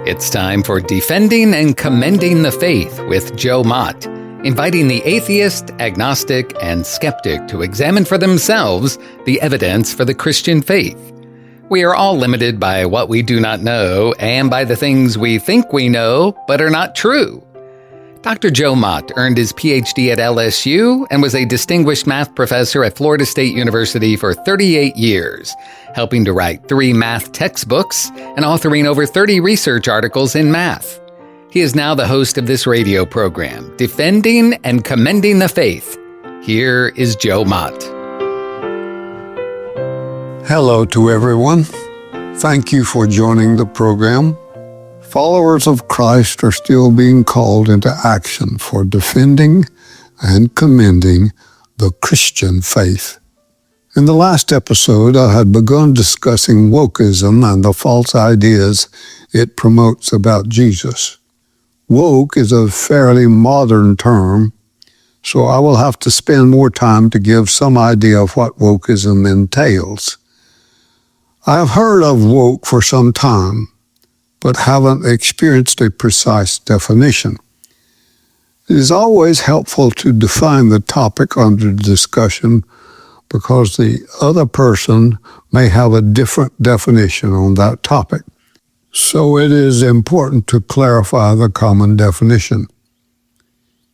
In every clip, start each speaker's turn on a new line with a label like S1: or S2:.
S1: It's time for Defending and Commending the Faith with Joe Mott, inviting the atheist, agnostic, and skeptic to examine for themselves the evidence for the Christian faith. We are all limited by what we do not know and by the things we think we know but are not true. Dr. Joe Mott earned his PhD at LSU and was a distinguished math professor at Florida State University for 38 years, helping to write 3 math textbooks and authoring over 30 research articles in math. He is now the host of this radio program, Defending and Commending the Faith. Here is Joe Mott.
S2: Hello to everyone. Thank you for joining the program. Followers of Christ are still being called into action for defending and commending the Christian faith. In the last episode, I had begun discussing wokeism and the false ideas it promotes about Jesus. Woke is a fairly modern term, so I will have to spend more time to give some idea of what wokeism entails. I have heard of woke for some time, but haven't experienced a precise definition. It is always helpful to define the topic under discussion because the other person may have a different definition on that topic. So it is important to clarify the common definition.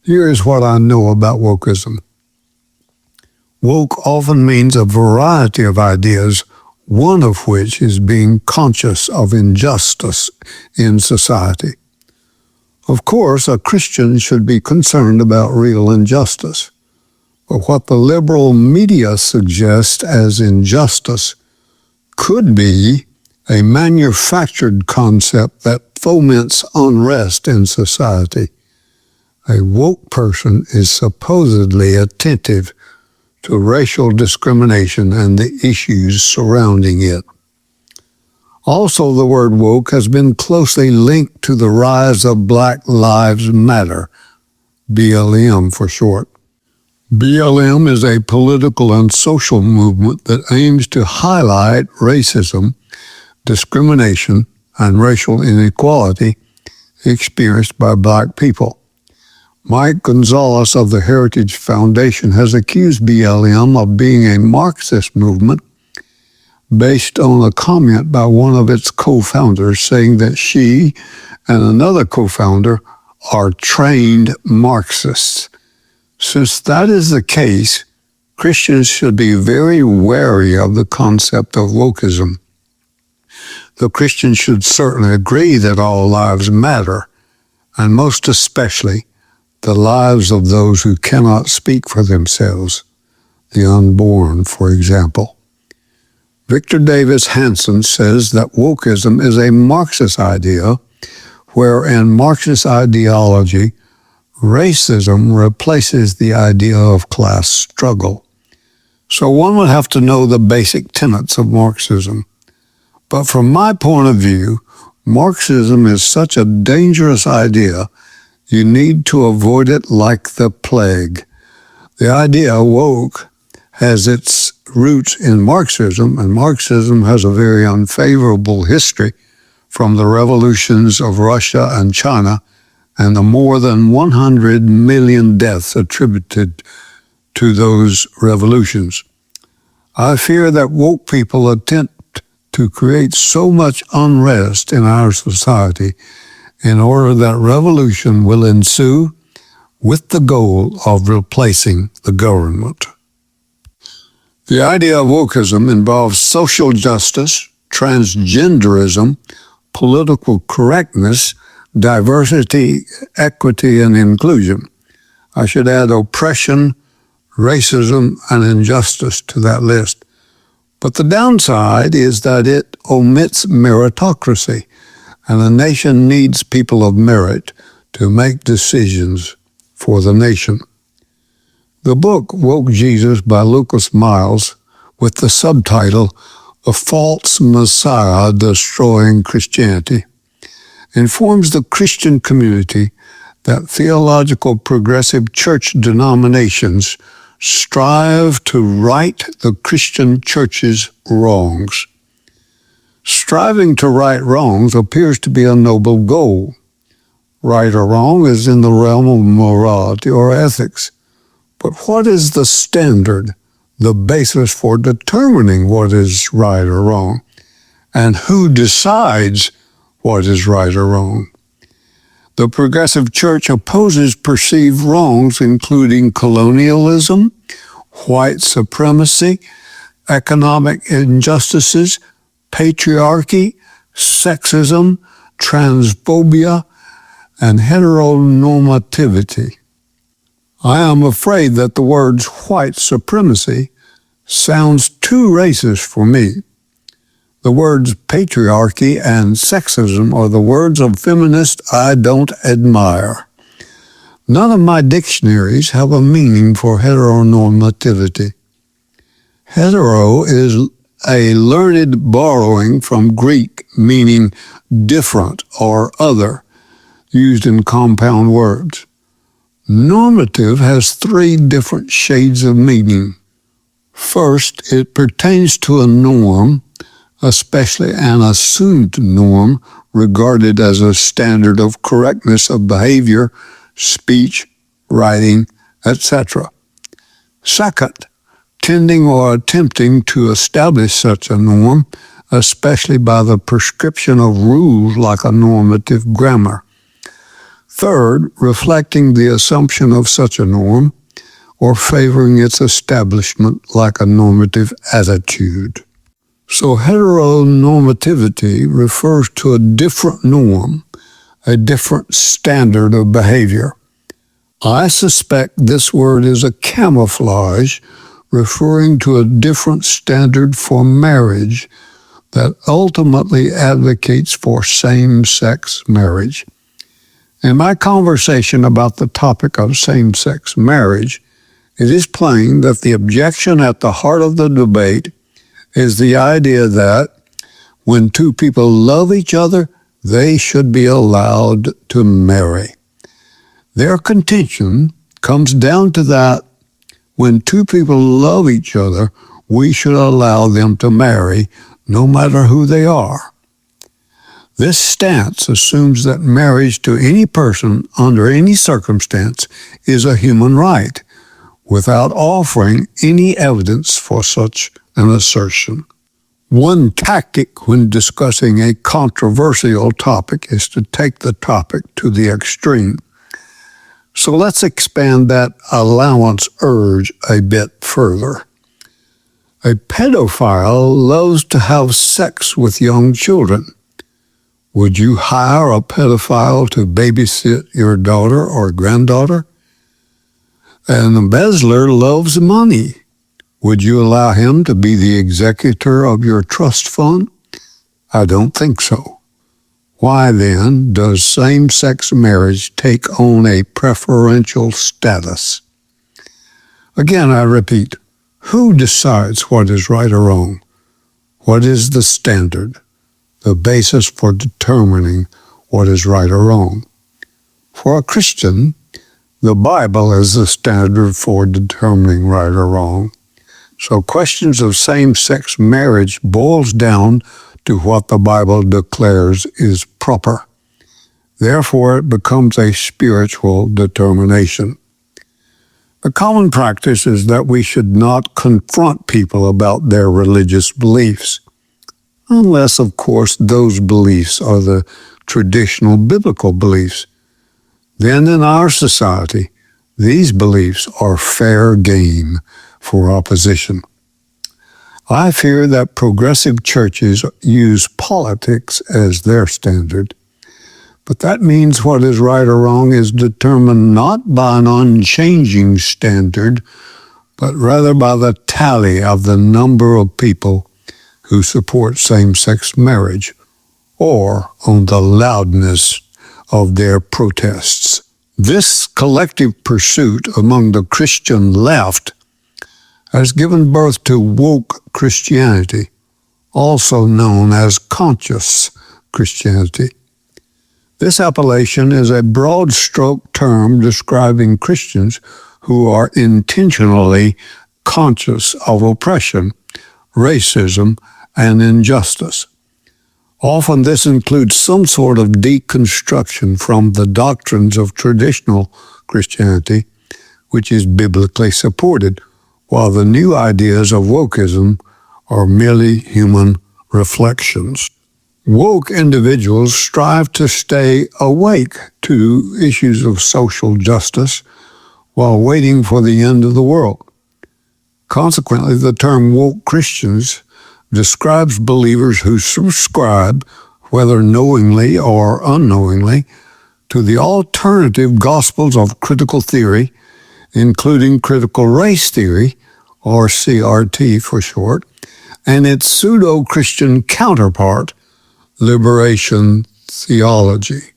S2: Here is what I know about wokeism. Woke often means a variety of ideas, one of which is being conscious of injustice in society. Of course, a Christian should be concerned about real injustice, but what the liberal media suggests as injustice could be a manufactured concept that foments unrest in society. A woke person is supposedly attentive to racial discrimination and the issues surrounding it. Also, the word woke has been closely linked to the rise of Black Lives Matter, BLM for short. BLM is a political and social movement that aims to highlight racism, discrimination, and racial inequality experienced by Black people. Mike Gonzalez of the Heritage Foundation has accused BLM of being a Marxist movement based on a comment by one of its co-founders saying that she and another co-founder are trained Marxists. Since that is the case, Christians should be very wary of the concept of wokeism. The Christian should certainly agree that all lives matter, and most especially the lives of those who cannot speak for themselves, the unborn, for example. Victor Davis Hanson says that wokeism is a Marxist idea, where in Marxist ideology, racism replaces the idea of class struggle. So one would have to know the basic tenets of Marxism. But from my point of view, Marxism is such a dangerous idea, you need to avoid it like the plague. The idea woke has its roots in Marxism, and Marxism has a very unfavorable history from the revolutions of Russia and China and the more than 100 million deaths attributed to those revolutions. I fear that woke people attempt to create so much unrest in our society in order that revolution will ensue with the goal of replacing the government. The idea of wokeism involves social justice, transgenderism, political correctness, diversity, equity, and inclusion. I should add oppression, racism, and injustice to that list. But the downside is that it omits meritocracy, and a nation needs people of merit to make decisions for the nation. The book Woke Jesus by Lucas Miles, with the subtitle The False Messiah Destroying Christianity, informs the Christian community that theological progressive church denominations strive to right the Christian church's wrongs. Striving to right wrongs appears to be a noble goal. Right or wrong is in the realm of morality or ethics. But what is the standard, the basis for determining what is right or wrong? And who decides what is right or wrong? The progressive church opposes perceived wrongs, including colonialism, white supremacy, economic injustices, patriarchy, sexism, transphobia, and heteronormativity. I am afraid that the words white supremacy sounds too racist for me. The words patriarchy and sexism are the words of feminists I don't admire. None of my dictionaries have a meaning for heteronormativity. Hetero is a learned borrowing from Greek meaning different or other, used in compound words. Normative has three different shades of meaning. First, it pertains to a norm, especially an assumed norm regarded as a standard of correctness of behavior, speech, writing, etc. Second, tending or attempting to establish such a norm, especially by the prescription of rules like a normative grammar. Third, reflecting the assumption of such a norm or favoring its establishment like a normative attitude. So heteronormativity refers to a different norm, a different standard of behavior. I suspect this word is a camouflage referring to a different standard for marriage that ultimately advocates for same-sex marriage. In my conversation about the topic of same-sex marriage, it is plain that the objection at the heart of the debate is the idea that when two people love each other, they should be allowed to marry. Their contention comes down to that when two people love each other, we should allow them to marry, no matter who they are. This stance assumes that marriage to any person under any circumstance is a human right, without offering any evidence for such an assertion. One tactic when discussing a controversial topic is to take the topic to the extreme. So let's expand that allowance urge a bit further. A pedophile loves to have sex with young children. Would you hire a pedophile to babysit your daughter or granddaughter? An embezzler loves money. Would you allow him to be the executor of your trust fund? I don't think so. Why then does same-sex marriage take on a preferential status? Again, I repeat, who decides what is right or wrong? What is the standard, the basis for determining what is right or wrong? For a Christian, the Bible is the standard for determining right or wrong. So questions of same-sex marriage boils down to what the Bible declares is proper. Therefore, it becomes a spiritual determination. The common practice is that we should not confront people about their religious beliefs, unless, of course, those beliefs are the traditional biblical beliefs. Then in our society, these beliefs are fair game for opposition. I fear that progressive churches use politics as their standard, but that means what is right or wrong is determined not by an unchanging standard, but rather by the tally of the number of people who support same-sex marriage, or on the loudness of their protests. This collective pursuit among the Christian left has given birth to woke Christianity, also known as conscious Christianity. This appellation is a broad-stroke term describing Christians who are intentionally conscious of oppression, racism, and injustice. Often this includes some sort of deconstruction from the doctrines of traditional Christianity, which is biblically supported, while the new ideas of wokeism are merely human reflections. Woke individuals strive to stay awake to issues of social justice while waiting for the end of the world. Consequently, the term woke Christians describes believers who subscribe, whether knowingly or unknowingly, to the alternative gospels of critical theory, including critical race theory, or CRT for short, and its pseudo-Christian counterpart, liberation theology.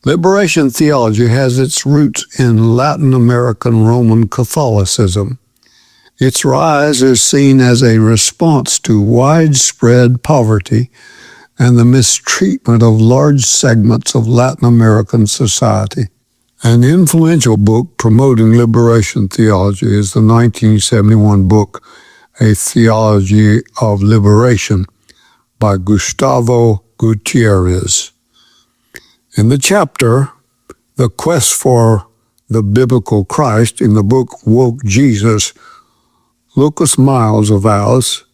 S2: Liberation theology has its roots in Latin American Roman Catholicism. Its rise is seen as a response to widespread poverty and the mistreatment of large segments of Latin American society. An influential book promoting liberation theology is the 1971 book, A Theology of Liberation, by Gustavo Gutierrez. In the chapter, The Quest for the Biblical Christ, in the book Woke Jesus, Lucas Miles avows,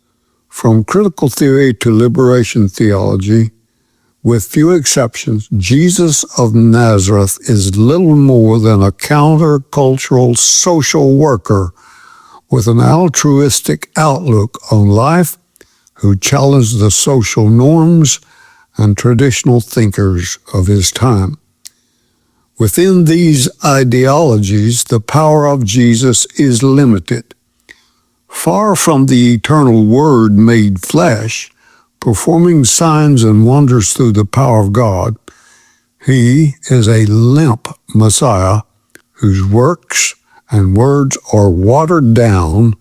S2: from critical theory to liberation theology, with few exceptions, Jesus of Nazareth is little more than a countercultural social worker with an altruistic outlook on life who challenged the social norms and traditional thinkers of his time. Within these ideologies, the power of Jesus is limited. Far from the eternal Word made flesh, performing signs and wonders through the power of God, he is a limp Messiah whose works and words are watered down,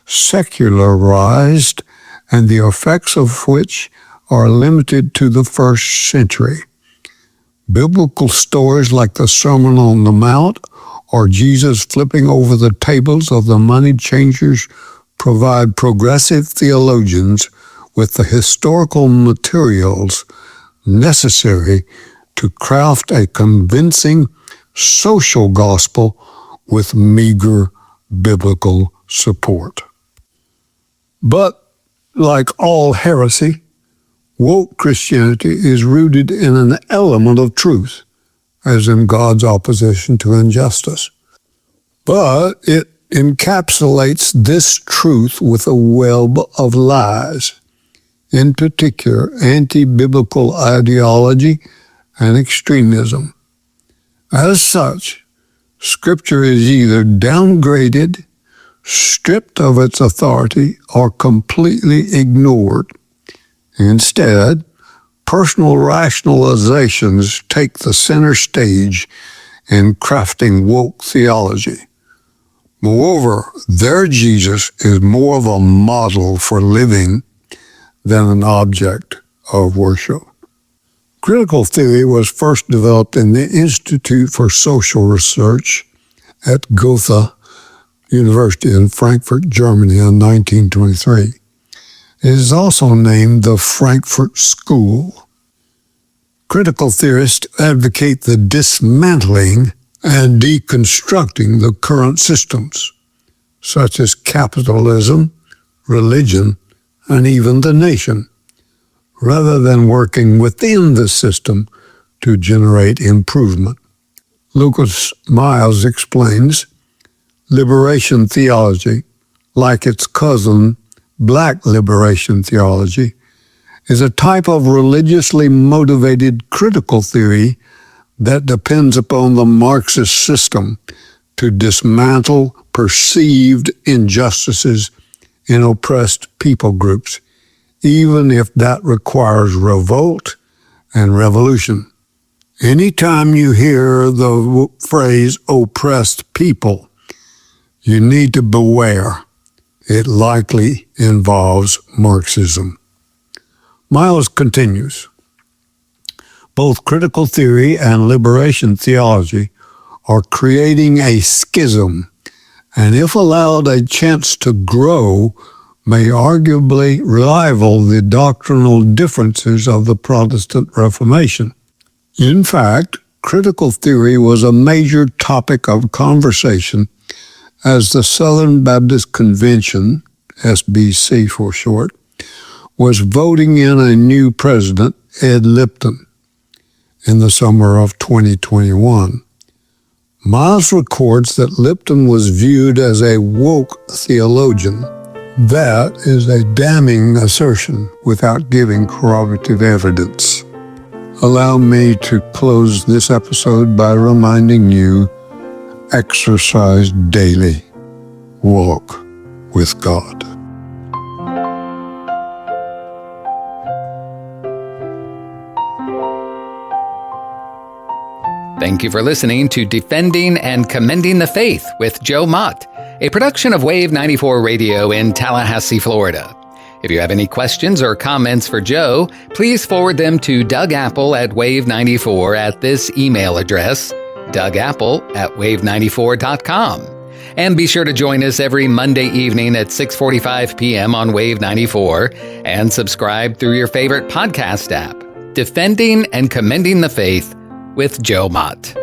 S2: secularized, and the effects of which are limited to the first century. Biblical stories like the Sermon on the Mount or Jesus flipping over the tables of the money changers provide progressive theologians with the historical materials necessary to craft a convincing social gospel with meager biblical support. But, like all heresy, woke Christianity is rooted in an element of truth, as in God's opposition to injustice. But it encapsulates this truth with a web of lies, in particular anti-biblical ideology and extremism. As such, Scripture is either downgraded, stripped of its authority, or completely ignored. Instead, personal rationalizations take the center stage in crafting woke theology. Moreover, their Jesus is more of a model for living than an object of worship. Critical theory was first developed in the Institute for Social Research at Goethe University in Frankfurt, Germany in 1923. It is also named the Frankfurt School. Critical theorists advocate the dismantling and deconstructing the current systems, such as capitalism, religion, and even the nation, rather than working within the system to generate improvement. Lucas Miles explains, liberation theology, like its cousin, black liberation theology, is a type of religiously motivated critical theory that depends upon the Marxist system to dismantle perceived injustices in oppressed people groups, even if that requires revolt and revolution. Anytime you hear the phrase oppressed people, you need to beware. It likely involves Marxism. Miles continues, both critical theory and liberation theology are creating a schism, and if allowed a chance to grow, may arguably rival the doctrinal differences of the Protestant Reformation. In fact, critical theory was a major topic of conversation as the Southern Baptist Convention, SBC for short, was voting in a new president, Ed Lipton, in the summer of 2021. Miles records that Lipton was viewed as a woke theologian. That is a damning assertion without giving corroborative evidence. Allow me to close this episode by reminding you, exercise daily. Walk with God.
S1: Thank you for listening to Defending and Commending the Faith with Joe Mott, a production of Wave 94 Radio in Tallahassee, Florida. If you have any questions or comments for Joe, please forward them to Doug Apple at Wave94 at this email address, dougapple@wave94.com. And be sure to join us every Monday evening at 6:45 p.m. on Wave 94 and subscribe through your favorite podcast app. Defending and Commending the Faith with Joe Mott.